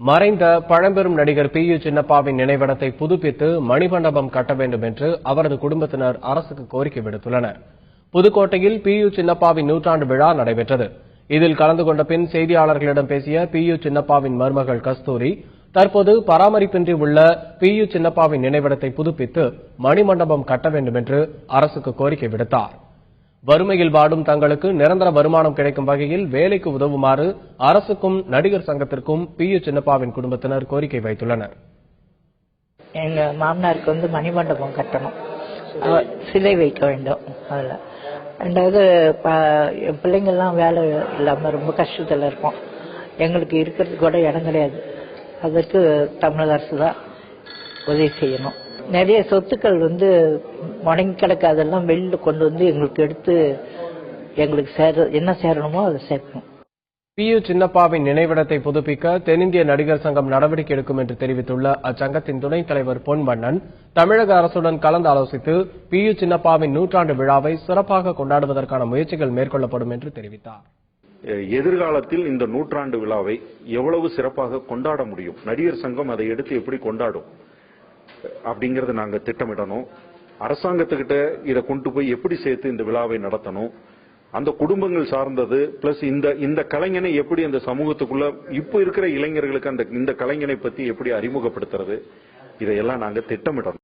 மறைந்த பழம்பெரும் நடிகர் பி. யு. சின்னப்பாவின் நினைவிடத்தை புதுப்பித்து மணிமண்டபம் கட்ட வேண்டும் என்று அவரது குடும்பத்தினர் அரசுக்கு கோரிக்கை விடுத்துள்ளனர். புதுக்கோட்டையில் பி. யு. சின்னப்பாவின் நூற்றாண்டு விழா நடைபெற்றது. இதில் கலந்து கொண்ட பின் செய்தியாளர்களிடம் பேசிய பி. யு. சின்னப்பாவின் மருமகள் கஸ்தூரி, தற்போது பராமரிப்பின்றி உள்ள பி. யு. சின்னப்பாவின் நினைவிடத்தை புதுப்பித்து மணிமண்டபம் கட்ட வேண்டும் என்று அரசுக்கு கோரிக்கை விடுத்தார். வறுமையில் வாடும் தங்களுக்கு நிரந்தர வருமானம் கிடைக்கும் வகையில் வேலைக்கு உதவுமாறு அரசுக்கும் நடிகர் சங்கத்திற்கும் பி. யு. சின்னப்பாவின் குடும்பத்தினர் கோரிக்கை வைத்துள்ளனர். எங்க மாமனாருக்கு மணிமண்டபம் கட்டணும், சிலை வைக்க வேண்டும். அதில் ரெண்டாவது என் பிள்ளைங்கள்லாம் வேலை இல்லாமல் ரொம்ப கஷ்டத்தில் இருப்போம். எங்களுக்கு இருக்கிறதுக்கு கூட இடம் கிடையாது. அதற்கு தமிழக அரசு தான் உதவி செய்யணும். நிறைய சொத்துக்கள் முடங்கி கிடக்கு, அதெல்லாம் வெளியில கொண்டு எங்களுக்கு எடுத்து எங்களுக்கு என்ன சேரணுமோ அதை சேர்க்கணும். பி. யு. சின்னப்பாவின் நினைவிடத்தை புதுப்பிக்க தென்னிந்திய நடிகர் சங்கம் நடவடிக்கை எடுக்கும் என்று தெரிவித்துள்ள அச்சங்கத்தின் துணைத் தலைவர் பொன்வண்ணன், தமிழக அரசுடன் கலந்து ஆலோசித்து பி. யு. சின்னப்பாவின் நூற்றாண்டு விழாவை சிறப்பாக கொண்டாடுவதற்கான முயற்சிகள் மேற்கொள்ளப்படும் என்று தெரிவித்தார். எதிர்காலத்தில் இந்த நூற்றாண்டு விழாவை எவ்வளவு சிறப்பாக கொண்டாட முடியும், நடிகர் சங்கம் அதை எடுத்து எப்படி கொண்டாடும் அப்படிங்கறத நாங்க திட்டமிடணும். அரசாங்கத்துக்கிட்ட இதை கொண்டு போய் எப்படி சேர்த்து இந்த விழாவை நடத்தணும், அந்த குடும்பங்கள் சார்ந்தது பிளஸ் இந்த கலைஞனை எப்படி அந்த சமூகத்துக்குள்ள இப்ப இருக்கிற இளைஞர்களுக்கு இந்த கலைஞனை பத்தி எப்படி அறிமுகப்படுத்துறது, இதையெல்லாம் நாங்க திட்டமிடணும்.